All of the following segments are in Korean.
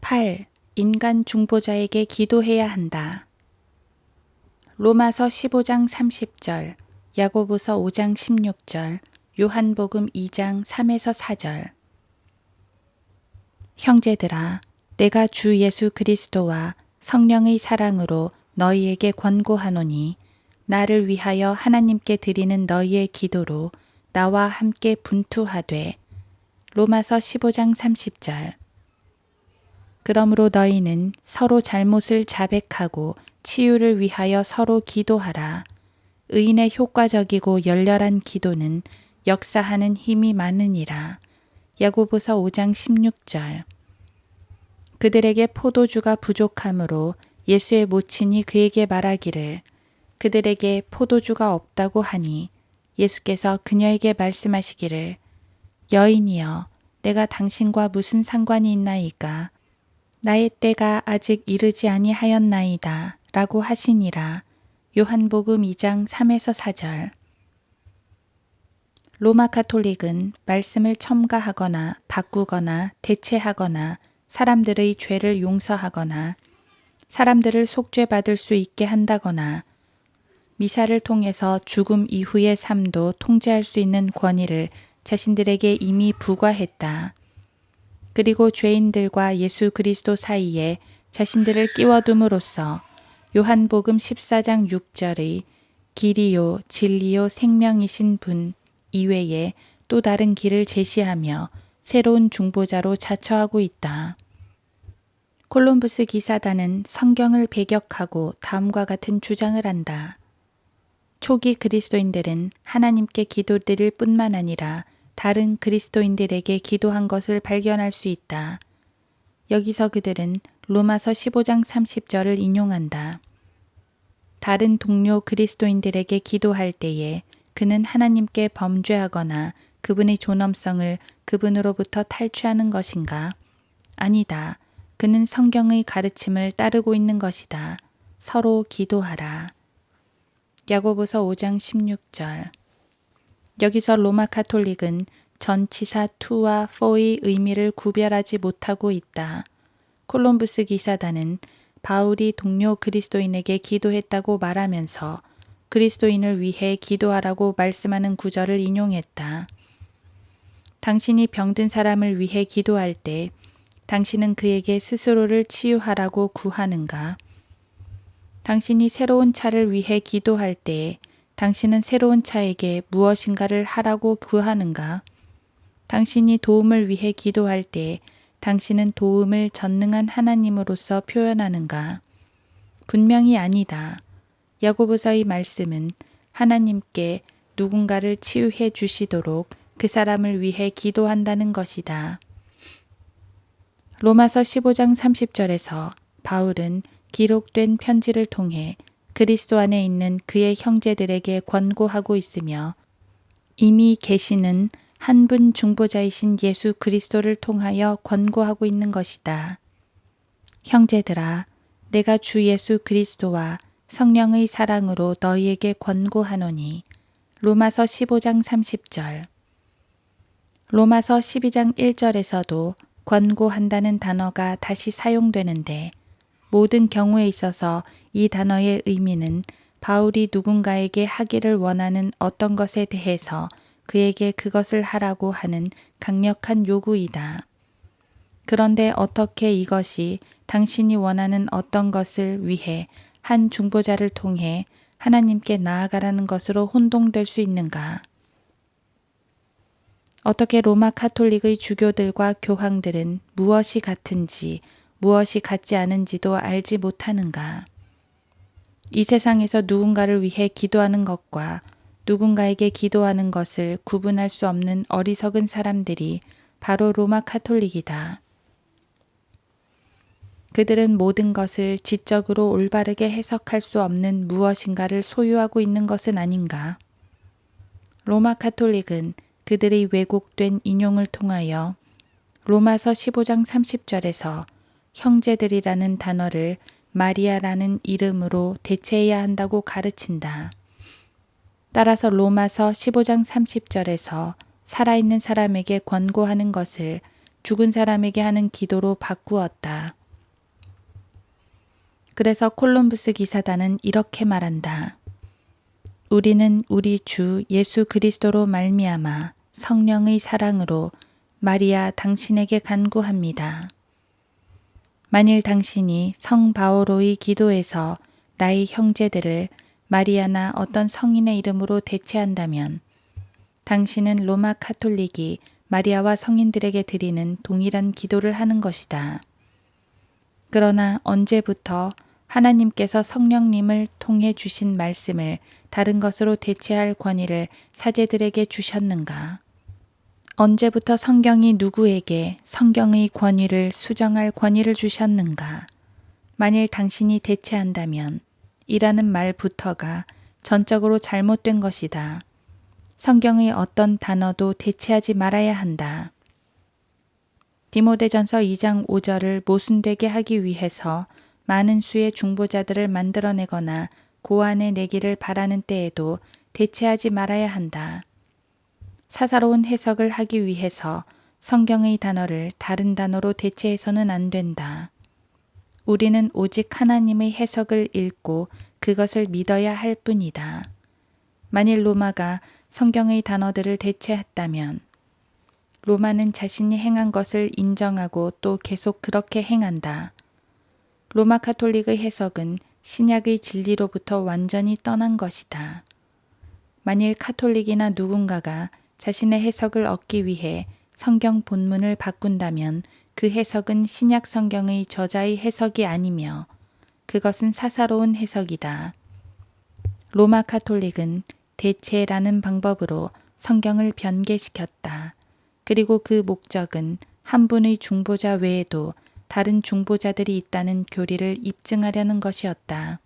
8. 인간 중보자에게 기도해야 한다. 로마서 15장 30절, 야고보서 5장 16절, 요한복음 2장 3에서 4절. 형제들아, 내가 주 예수 그리스도와 성령의 사랑으로 너희에게 권고하노니 나를 위하여 하나님께 드리는 너희의 기도로 나와 함께 분투하되. 로마서 15장 30절. 그러므로 너희는 서로 잘못을 자백하고 치유를 위하여 서로 기도하라. 의인의 효과적이고 열렬한 기도는 역사하는 힘이 많으니라. 야고보서 5장 16절. 그들에게 포도주가 부족하므로 예수의 모친이 그에게 말하기를 그들에게 포도주가 없다고 하니 예수께서 그녀에게 말씀하시기를 여인이여, 내가 당신과 무슨 상관이 있나이까? 나의 때가 아직 이르지 아니하였나이다 라고 하시니라. 요한복음 2장 3에서 4절. 로마 가톨릭은 말씀을 첨가하거나 바꾸거나 대체하거나 사람들의 죄를 용서하거나 사람들을 속죄받을 수 있게 한다거나 미사를 통해서 죽음 이후의 삶도 통제할 수 있는 권위를 자신들에게 이미 부과했다. 그리고 죄인들과 예수 그리스도 사이에 자신들을 끼워둠으로써 요한복음 14장 6절의 길이요 진리요 생명이신 분 이외에 또 다른 길을 제시하며 새로운 중보자로 자처하고 있다. 콜럼부스 기사단은 성경을 배격하고 다음과 같은 주장을 한다. 초기 그리스도인들은 하나님께 기도드릴 뿐만 아니라 다른 그리스도인들에게 기도한 것을 발견할 수 있다. 여기서 그들은 로마서 15장 30절을 인용한다. 다른 동료 그리스도인들에게 기도할 때에 그는 하나님께 범죄하거나 그분의 존엄성을 그분으로부터 탈취하는 것인가? 아니다. 그는 성경의 가르침을 따르고 있는 것이다. 서로 기도하라. 야고보서 5장 16절. 여기서 로마 가톨릭은 전치사 to와 for의 의미를 구별하지 못하고 있다. 콜럼부스 기사단은 바울이 동료 그리스도인에게 기도했다고 말하면서 그리스도인을 위해 기도하라고 말씀하는 구절을 인용했다. 당신이 병든 사람을 위해 기도할 때 당신은 그에게 스스로를 치유하라고 구하는가? 당신이 새로운 차를 위해 기도할 때 당신은 새로운 차에게 무엇인가를 하라고 구하는가? 당신이 도움을 위해 기도할 때 당신은 도움을 전능한 하나님으로서 표현하는가? 분명히 아니다. 야고보서의 말씀은 하나님께 누군가를 치유해 주시도록 그 사람을 위해 기도한다는 것이다. 로마서 15장 30절에서 바울은 기록된 편지를 통해 그리스도 안에 있는 그의 형제들에게 권고하고 있으며 이미 계시는 한 분 중보자이신 예수 그리스도를 통하여 권고하고 있는 것이다. 형제들아, 내가 주 예수 그리스도와 성령의 사랑으로 너희에게 권고하노니. 로마서 15장 30절. 로마서 12장 1절에서도 권고한다는 단어가 다시 사용되는데 모든 경우에 있어서 이 단어의 의미는 바울이 누군가에게 하기를 원하는 어떤 것에 대해서 그에게 그것을 하라고 하는 강력한 요구이다. 그런데 어떻게 이것이 당신이 원하는 어떤 것을 위해 한 중보자를 통해 하나님께 나아가라는 것으로 혼동될 수 있는가? 어떻게 로마 가톨릭의 주교들과 교황들은 무엇이 같은지 무엇이 같지 않은지도 알지 못하는가? 이 세상에서 누군가를 위해 기도하는 것과 누군가에게 기도하는 것을 구분할 수 없는 어리석은 사람들이 바로 로마 가톨릭이다. 그들은 모든 것을 지적으로 올바르게 해석할 수 없는 무엇인가를 소유하고 있는 것은 아닌가? 로마 가톨릭은 그들의 왜곡된 인용을 통하여 로마서 15장 30절에서 형제들이라는 단어를 마리아라는 이름으로 대체해야 한다고 가르친다. 따라서 로마서 15장 30절에서 살아있는 사람에게 권고하는 것을 죽은 사람에게 하는 기도로 바꾸었다. 그래서 콜룸부스 기사단은 이렇게 말한다. 우리는 우리 주 예수 그리스도로 말미암아 성령의 사랑으로 마리아 당신에게 간구합니다. 만일 당신이 성 바오로의 기도에서 나의 형제들을 마리아나 어떤 성인의 이름으로 대체한다면 당신은 로마 카톨릭이 마리아와 성인들에게 드리는 동일한 기도를 하는 것이다. 그러나 언제부터 하나님께서 성령님을 통해 주신 말씀을 다른 것으로 대체할 권위를 사제들에게 주셨는가? 언제부터 성경이 누구에게 성경의 권위를 수정할 권위를 주셨는가? 만일 당신이 대체한다면 이라는 말부터가 전적으로 잘못된 것이다. 성경의 어떤 단어도 대체하지 말아야 한다. 디모데전서 2장 5절을 모순되게 하기 위해서 많은 수의 중보자들을 만들어내거나 고안해 내기를 바라는 때에도 대체하지 말아야 한다. 사사로운 해석을 하기 위해서 성경의 단어를 다른 단어로 대체해서는 안 된다. 우리는 오직 하나님의 해석을 읽고 그것을 믿어야 할 뿐이다. 만일 로마가 성경의 단어들을 대체했다면 로마는 자신이 행한 것을 인정하고 또 계속 그렇게 행한다. 로마 카톨릭의 해석은 신약의 진리로부터 완전히 떠난 것이다. 만일 카톨릭이나 누군가가 자신의 해석을 얻기 위해 성경 본문을 바꾼다면 그 해석은 신약 성경의 저자의 해석이 아니며 그것은 사사로운 해석이다. 로마 카톨릭은 대체라는 방법으로 성경을 변개시켰다. 그리고 그 목적은 한 분의 중보자 외에도 다른 중보자들이 있다는 교리를 입증하려는 것이었다.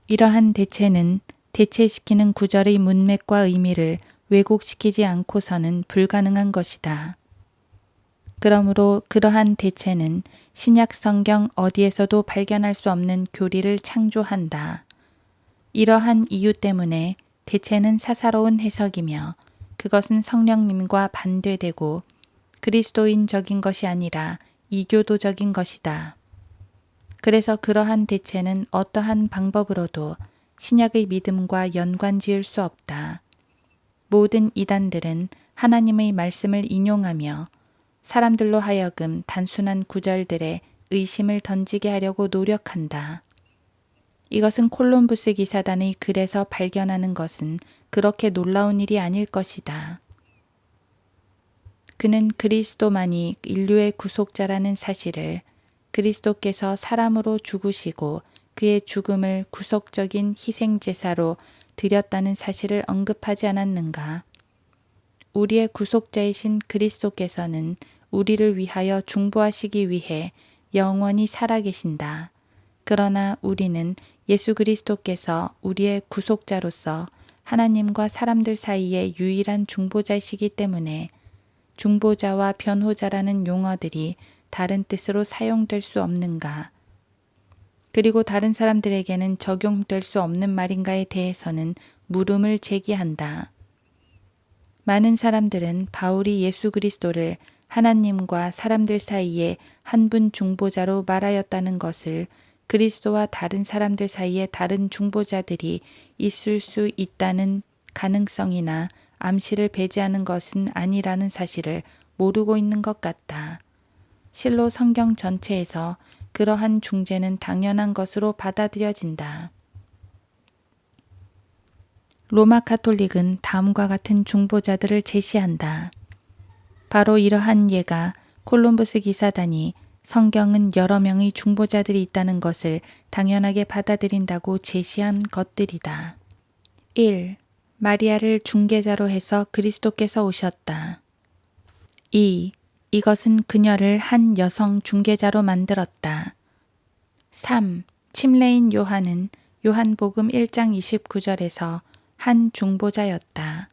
이러한 대체는 대체시키는 구절의 문맥과 의미를 왜곡시키지 않고서는 불가능한 것이다. 그러므로 그러한 대체는 신약 성경 어디에서도 발견할 수 없는 교리를 창조한다. 이러한 이유 때문에 대체는 사사로운 해석이며 그것은 성령님과 반대되고 그리스도인적인 것이 아니라 이교도적인 것이다. 그래서 그러한 대체는 어떠한 방법으로도 신약의 믿음과 연관 지을 수 없다. 모든 이단들은 하나님의 말씀을 인용하며 사람들로 하여금 단순한 구절들에 의심을 던지게 하려고 노력한다. 이것은 콜룸부스 기사단의 글에서 발견하는 것은 그렇게 놀라운 일이 아닐 것이다. 그는 그리스도만이 인류의 구속자라는 사실을, 그리스도께서 사람으로 죽으시고 그의 죽음을 구속적인 희생제사로 드렸다는 사실을 언급하지 않았는가? 우리의 구속자이신 그리스도께서는 우리를 위하여 중보하시기 위해 영원히 살아계신다. 그러나 우리는 예수 그리스도께서 우리의 구속자로서 하나님과 사람들 사이의 유일한 중보자이시기 때문에 중보자와 변호자라는 용어들이 다른 뜻으로 사용될 수 없는가? 그리고 다른 사람들에게는 적용될 수 없는 말인가에 대해서는 물음을 제기한다. 많은 사람들은 바울이 예수 그리스도를 하나님과 사람들 사이에 한 분 중보자로 말하였다는 것을 그리스도와 다른 사람들 사이에 다른 중보자들이 있을 수 있다는 가능성이나 암시를 배제하는 것은 아니라는 사실을 모르고 있는 것 같다. 실로 성경 전체에서 그러한 중재는 당연한 것으로 받아들여진다. 로마 카톨릭은 다음과 같은 중보자들을 제시한다. 바로 이러한 예가 콜룸부스 기사단이 성경은 여러 명의 중보자들이 있다는 것을 당연하게 받아들인다고 제시한 것들이다. 1. 마리아를 중개자로 해서 그리스도께서 오셨다. 2. 이것은 그녀를 한 여성 중개자로 만들었다. 3. 침례인 요한은 요한복음 1장 29절에서 한 중보자였다.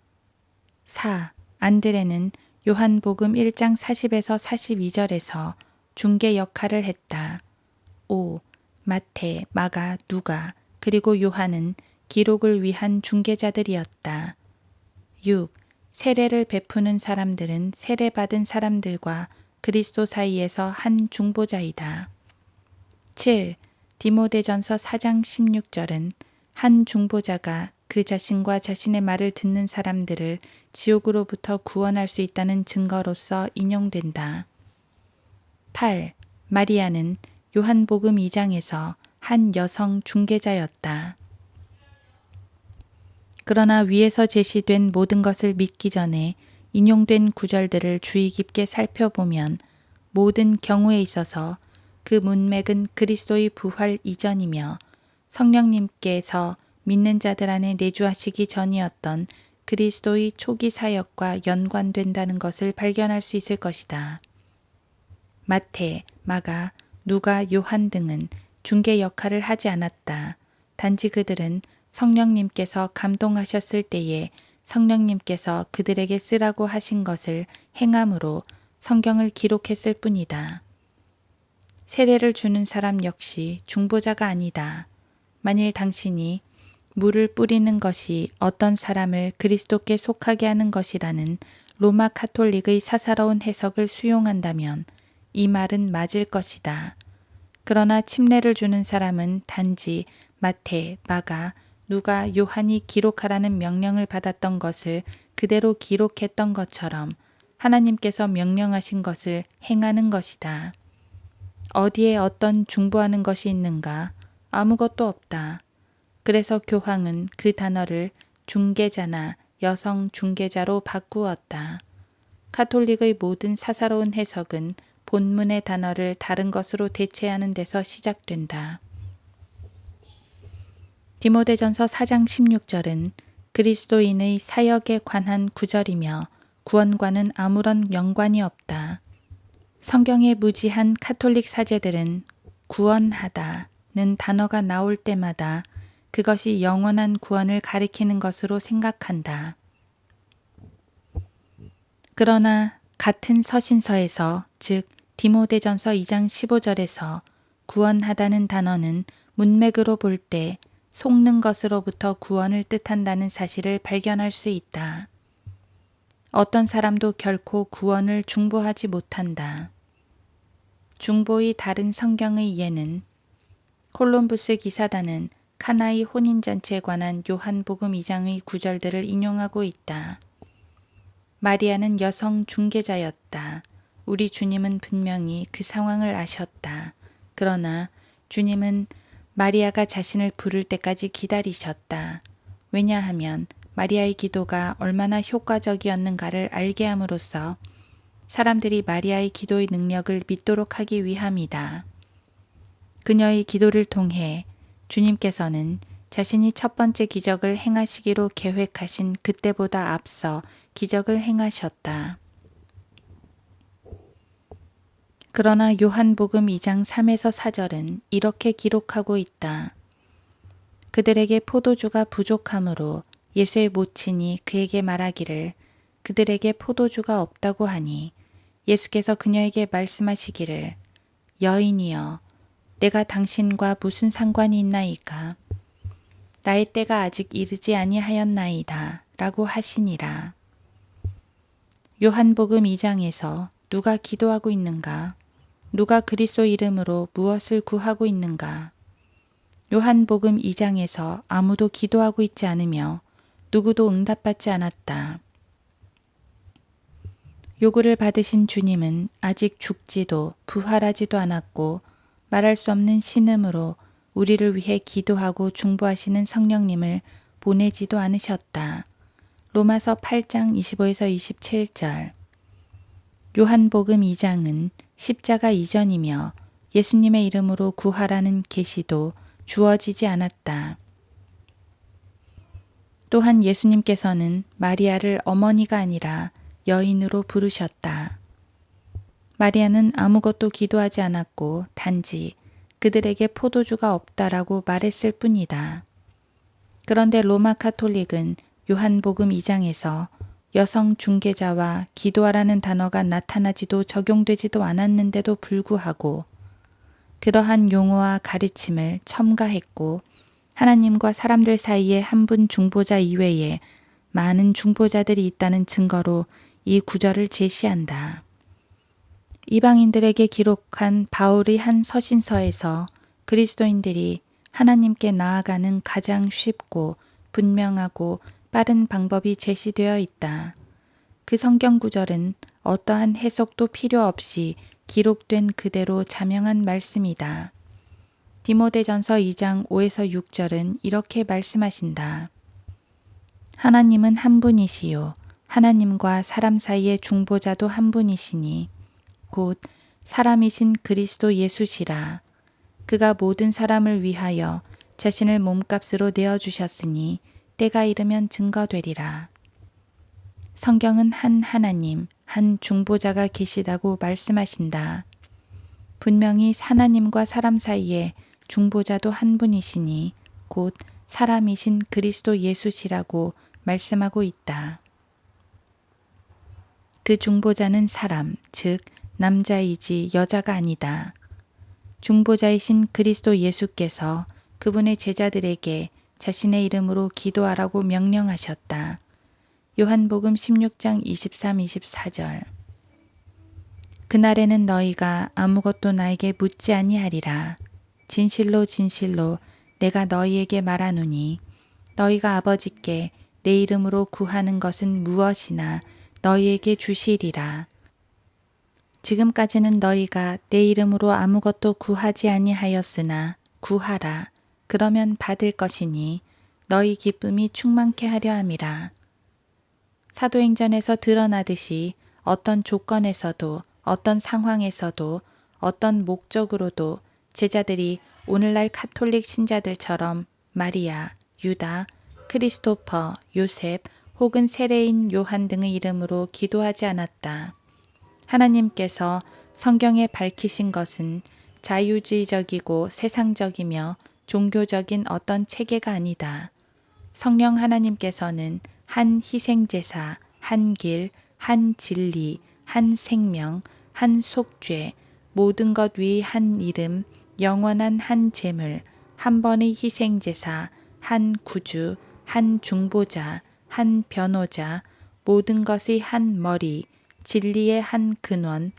4. 안드레는 요한복음 1장 40에서 42절에서 중개 역할을 했다. 5. 마태, 마가, 누가, 그리고 요한은 기록을 위한 중개자들이었다. 6. 세례를 베푸는 사람들은 세례받은 사람들과 그리스도 사이에서 한 중보자이다. 7. 디모데전서 4장 16절은 한 중보자가 그 자신과 자신의 말을 듣는 사람들을 지옥으로부터 구원할 수 있다는 증거로서 인용된다. 8. 마리아는 요한복음 2장에서 한 여성 중개자였다. 그러나 위에서 제시된 모든 것을 믿기 전에 인용된 구절들을 주의 깊게 살펴보면 모든 경우에 있어서 그 문맥은 그리스도의 부활 이전이며 성령님께서 믿는 자들 안에 내주하시기 전이었던 그리스도의 초기 사역과 연관된다는 것을 발견할 수 있을 것이다. 마태, 마가, 누가, 요한 등은 중개 역할을 하지 않았다. 단지 그들은 성령님께서 감동하셨을 때에 성령님께서 그들에게 쓰라고 하신 것을 행함으로 성경을 기록했을 뿐이다. 세례를 주는 사람 역시 중보자가 아니다. 만일 당신이 물을 뿌리는 것이 어떤 사람을 그리스도께 속하게 하는 것이라는 로마 카톨릭의 사사로운 해석을 수용한다면 이 말은 맞을 것이다. 그러나 침례를 주는 사람은 단지 마태, 마가, 누가, 요한이 기록하라는 명령을 받았던 것을 그대로 기록했던 것처럼 하나님께서 명령하신 것을 행하는 것이다. 어디에 어떤 중보하는 것이 있는가? 아무것도 없다. 그래서 교황은 그 단어를 중개자나 여성 중개자로 바꾸었다. 카톨릭의 모든 사사로운 해석은 본문의 단어를 다른 것으로 대체하는 데서 시작된다. 디모데전서 4장 16절은 그리스도인의 사역에 관한 구절이며 구원과는 아무런 연관이 없다. 성경의 무지한 카톨릭 사제들은 구원하다는 단어가 나올 때마다 그것이 영원한 구원을 가리키는 것으로 생각한다. 그러나 같은 서신서에서 즉 디모데전서 2장 15절에서 구원하다는 단어는 문맥으로 볼 때 속는 것으로부터 구원을 뜻한다는 사실을 발견할 수 있다. 어떤 사람도 결코 구원을 중보하지 못한다. 중보의 다른 성경의 이해는 콜럼부스 기사단은 카나의 혼인잔치에 관한 요한복음 2장의 구절들을 인용하고 있다. 마리아는 여성 중개자였다. 우리 주님은 분명히 그 상황을 아셨다. 그러나 주님은 마리아가 자신을 부를 때까지 기다리셨다. 왜냐하면 마리아의 기도가 얼마나 효과적이었는가를 알게 함으로써 사람들이 마리아의 기도의 능력을 믿도록 하기 위함이다. 그녀의 기도를 통해 주님께서는 자신이 첫 번째 기적을 행하시기로 계획하신 그때보다 앞서 기적을 행하셨다. 그러나 요한복음 2장 3에서 4절은 이렇게 기록하고 있다. 그들에게 포도주가 부족하므로 예수의 모친이 그에게 말하기를 그들에게 포도주가 없다고 하니 예수께서 그녀에게 말씀하시기를 여인이여 내가 당신과 무슨 상관이 있나이까 나의 때가 아직 이르지 아니하였나이다 라고 하시니라. 요한복음 2장에서 누가 기도하고 있는가? 누가 그리스도 이름으로 무엇을 구하고 있는가? 요한복음 2장에서 아무도 기도하고 있지 않으며 누구도 응답받지 않았다. 요구를 받으신 주님은 아직 죽지도 부활하지도 않았고 말할 수 없는 신음으로 우리를 위해 기도하고 중보하시는 성령님을 보내지도 않으셨다. 로마서 8장 25에서 27절. 요한복음 2장은 십자가 이전이며 예수님의 이름으로 구하라는 계시도 주어지지 않았다. 또한 예수님께서는 마리아를 어머니가 아니라 여인으로 부르셨다. 마리아는 아무것도 기도하지 않았고 단지 그들에게 포도주가 없다라고 말했을 뿐이다. 그런데 로마 카톨릭은 요한복음 2장에서 여성 중개자와 기도하라는 단어가 나타나지도 적용되지도 않았는데도 불구하고 그러한 용어와 가르침을 첨가했고 하나님과 사람들 사이에 한 분 중보자 이외에 많은 중보자들이 있다는 증거로 이 구절을 제시한다. 이방인들에게 기록한 바울의 한 서신서에서 그리스도인들이 하나님께 나아가는 가장 쉽고 분명하고 빠른 방법이 제시되어 있다. 그 성경 구절은 어떠한 해석도 필요 없이 기록된 그대로 자명한 말씀이다. 디모데전서 2장 5에서 6절은 이렇게 말씀하신다. 하나님은 한 분이시요 하나님과 사람 사이의 중보자도 한 분이시니 곧 사람이신 그리스도 예수시라. 그가 모든 사람을 위하여 자신을 몸값으로 내어주셨으니 때가 이르면 증거되리라. 성경은 한 하나님, 한 중보자가 계시다고 말씀하신다. 분명히 하나님과 사람 사이에 중보자도 한 분이시니 곧 사람이신 그리스도 예수시라고 말씀하고 있다. 그 중보자는 사람, 즉 남자이지 여자가 아니다. 중보자이신 그리스도 예수께서 그분의 제자들에게 자신의 이름으로 기도하라고 명령하셨다. 요한복음 16장 23, 24절. 그날에는 너희가 아무것도 나에게 묻지 아니하리라. 진실로 진실로 내가 너희에게 말하노니 너희가 아버지께 내 이름으로 구하는 것은 무엇이나 너희에게 주시리라. 지금까지는 너희가 내 이름으로 아무것도 구하지 아니하였으나 구하라. 그러면 받을 것이니 너희 기쁨이 충만케 하려 함이라. 사도행전에서 드러나듯이 어떤 조건에서도 어떤 상황에서도 어떤 목적으로도 제자들이 오늘날 카톨릭 신자들처럼 마리아, 유다, 크리스토퍼, 요셉 혹은 세례인 요한 등의 이름으로 기도하지 않았다. 하나님께서 성경에 밝히신 것은 자유주의적이고 세상적이며 종교적인 어떤 체계가 아니다. 성령 하나님께서는 한 희생제사, 한 길, 한 진리, 한 생명, 한 속죄, 모든 것 위 한 이름, 영원한 한 제물, 한 번의 희생제사, 한 구주, 한 중보자, 한 변호자, 모든 것의 한 머리, 진리의 한 근원,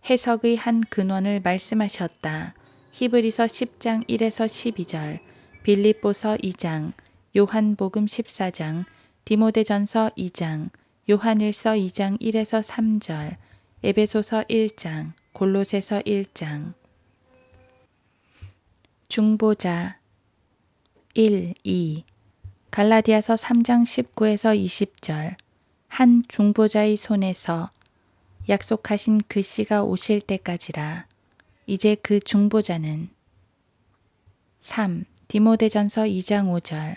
해석의 한 근원을 말씀하셨다. 히브리서 10장 1에서 12절, 빌립보서 2장, 요한복음 14장, 디모데전서 2장, 요한일서 2장 1에서 3절, 에베소서 1장, 골로새서 1장. 중보자 1, 2. 갈라디아서 3장 19에서 20절. 한 중보자의 손에서 약속하신 그 씨가 오실 때까지라. 이제 그 중보자는 3. 디모데전서 2장 5절.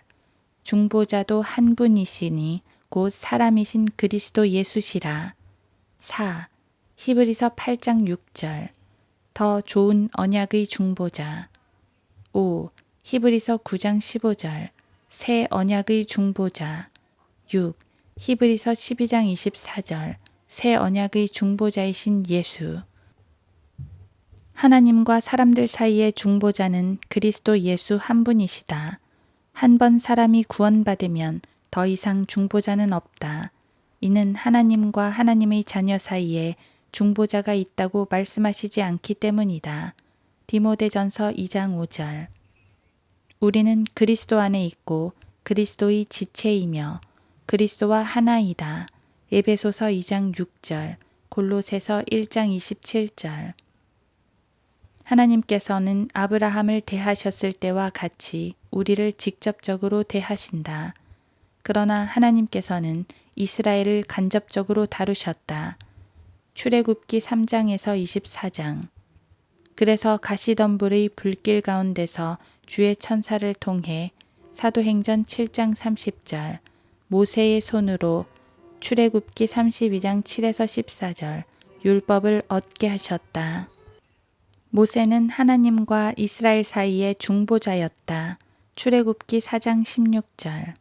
중보자도 한 분이시니 곧 사람이신 그리스도 예수시라. 4. 히브리서 8장 6절. 더 좋은 언약의 중보자. 5. 히브리서 9장 15절. 새 언약의 중보자. 6. 히브리서 12장 24절. 새 언약의 중보자이신 예수. 하나님과 사람들 사이의 중보자는 그리스도 예수 한 분이시다. 한 번 사람이 구원받으면 더 이상 중보자는 없다. 이는 하나님과 하나님의 자녀 사이에 중보자가 있다고 말씀하시지 않기 때문이다. 디모데전서 2장 5절. 우리는 그리스도 안에 있고 그리스도의 지체이며 그리스도와 하나이다. 에베소서 2장 6절, 골로새서 1장 27절. 하나님께서는 아브라함을 대하셨을 때와 같이 우리를 직접적으로 대하신다. 그러나 하나님께서는 이스라엘을 간접적으로 다루셨다. 출애굽기 3장에서 24장. 그래서 가시덤불의 불길 가운데서 주의 천사를 통해 사도행전 7장 30절, 모세의 손으로 출애굽기 32장 7에서 14절 율법을 얻게 하셨다. 모세는 하나님과 이스라엘 사이의 중보자였다. 출애굽기 4장 16절.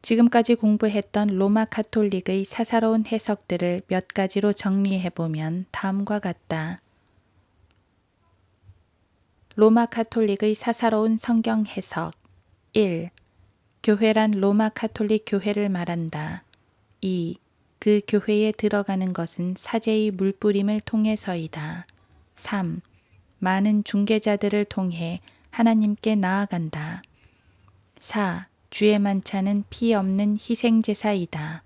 지금까지 공부했던 로마 가톨릭의 사사로운 해석들을 몇 가지로 정리해보면 다음과 같다. 로마 가톨릭의 사사로운 성경 해석 1. 교회란 로마 카톨릭 교회를 말한다. 2. 그 교회에 들어가는 것은 사제의 물뿌림을 통해서이다. 3. 많은 중개자들을 통해 하나님께 나아간다. 4. 주의 만찬은 피 없는 희생제사이다.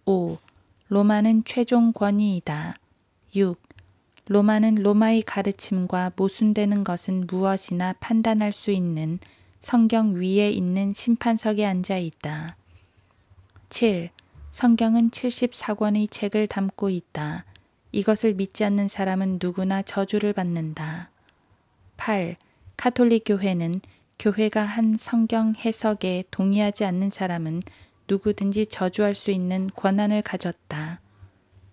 5. 로마는 최종 권위이다. 6. 로마는 로마의 가르침과 모순되는 것은 무엇이나 판단할 수 있는 성경 위에 있는 심판석에 앉아 있다. 7. 성경은 74권의 책을 담고 있다. 이것을 믿지 않는 사람은 누구나 저주를 받는다. 8. 카톨릭 교회는 교회가 한 성경 해석에 동의하지 않는 사람은 누구든지 저주할 수 있는 권한을 가졌다.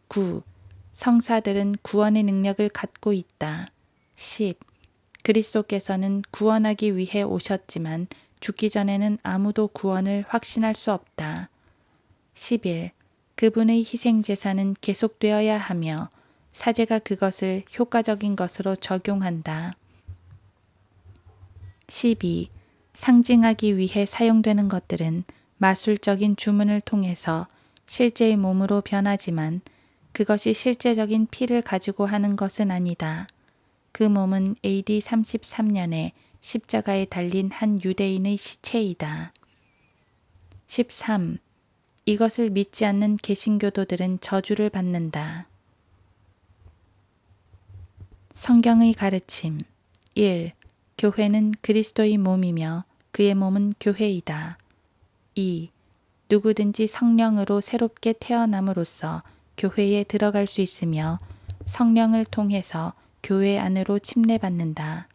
9. 성사들은 구원의 능력을 갖고 있다. 10. 그리스도께서는 구원하기 위해 오셨지만 죽기 전에는 아무도 구원을 확신할 수 없다. 11. 그분의 희생제사는 계속되어야 하며 사제가 그것을 효과적인 것으로 적용한다. 12. 상징하기 위해 사용되는 것들은 마술적인 주문을 통해서 실제의 몸으로 변하지만 그것이 실제적인 피를 가지고 하는 것은 아니다. 그 몸은 AD 33년에 십자가에 달린 한 유대인의 시체이다. 13. 이것을 믿지 않는 개신교도들은 저주를 받는다. 성경의 가르침 1. 교회는 그리스도의 몸이며 그의 몸은 교회이다. 2. 누구든지 성령으로 새롭게 태어남으로써 교회에 들어갈 수 있으며 성령을 통해서 교회 안으로 침례받는다.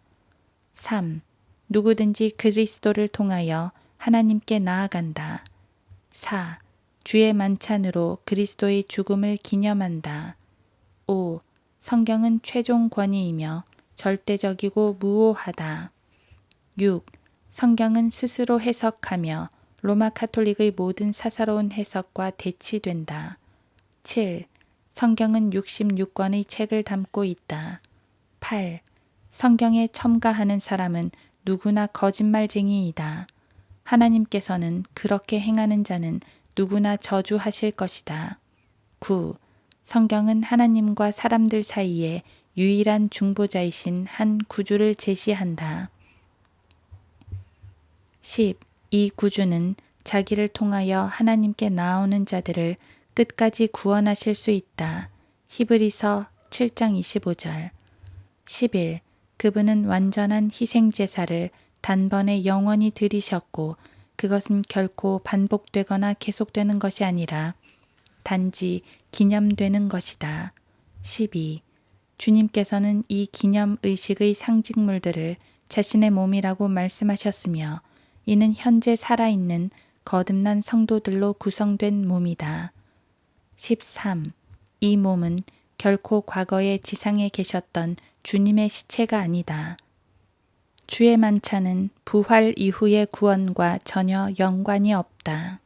3. 누구든지 그리스도를 통하여 하나님께 나아간다. 4. 주의 만찬으로 그리스도의 죽음을 기념한다. 5. 성경은 최종 권위이며 절대적이고 무오하다. 6. 성경은 스스로 해석하며 로마 카톨릭의 모든 사사로운 해석과 대치된다. 7. 성경은 66권의 책을 담고 있다. 8. 성경에 첨가하는 사람은 누구나 거짓말쟁이이다. 하나님께서는 그렇게 행하는 자는 누구나 저주하실 것이다. 9. 성경은 하나님과 사람들 사이에 유일한 중보자이신 한 구주를 제시한다. 10. 이 구주는 자기를 통하여 하나님께 나오는 자들을 끝까지 구원하실 수 있다. 히브리서 7장 25절. 11. 그분은 완전한 희생제사를 단번에 영원히 드리셨고 그것은 결코 반복되거나 계속되는 것이 아니라 단지 기념되는 것이다. 12. 주님께서는 이 기념의식의 상징물들을 자신의 몸이라고 말씀하셨으며 이는 현재 살아있는 거듭난 성도들로 구성된 몸이다. 13. 이 몸은 결코 과거에 지상에 계셨던 주님의 시체가 아니다. 주의 만찬은 부활 이후의 구원과 전혀 연관이 없다.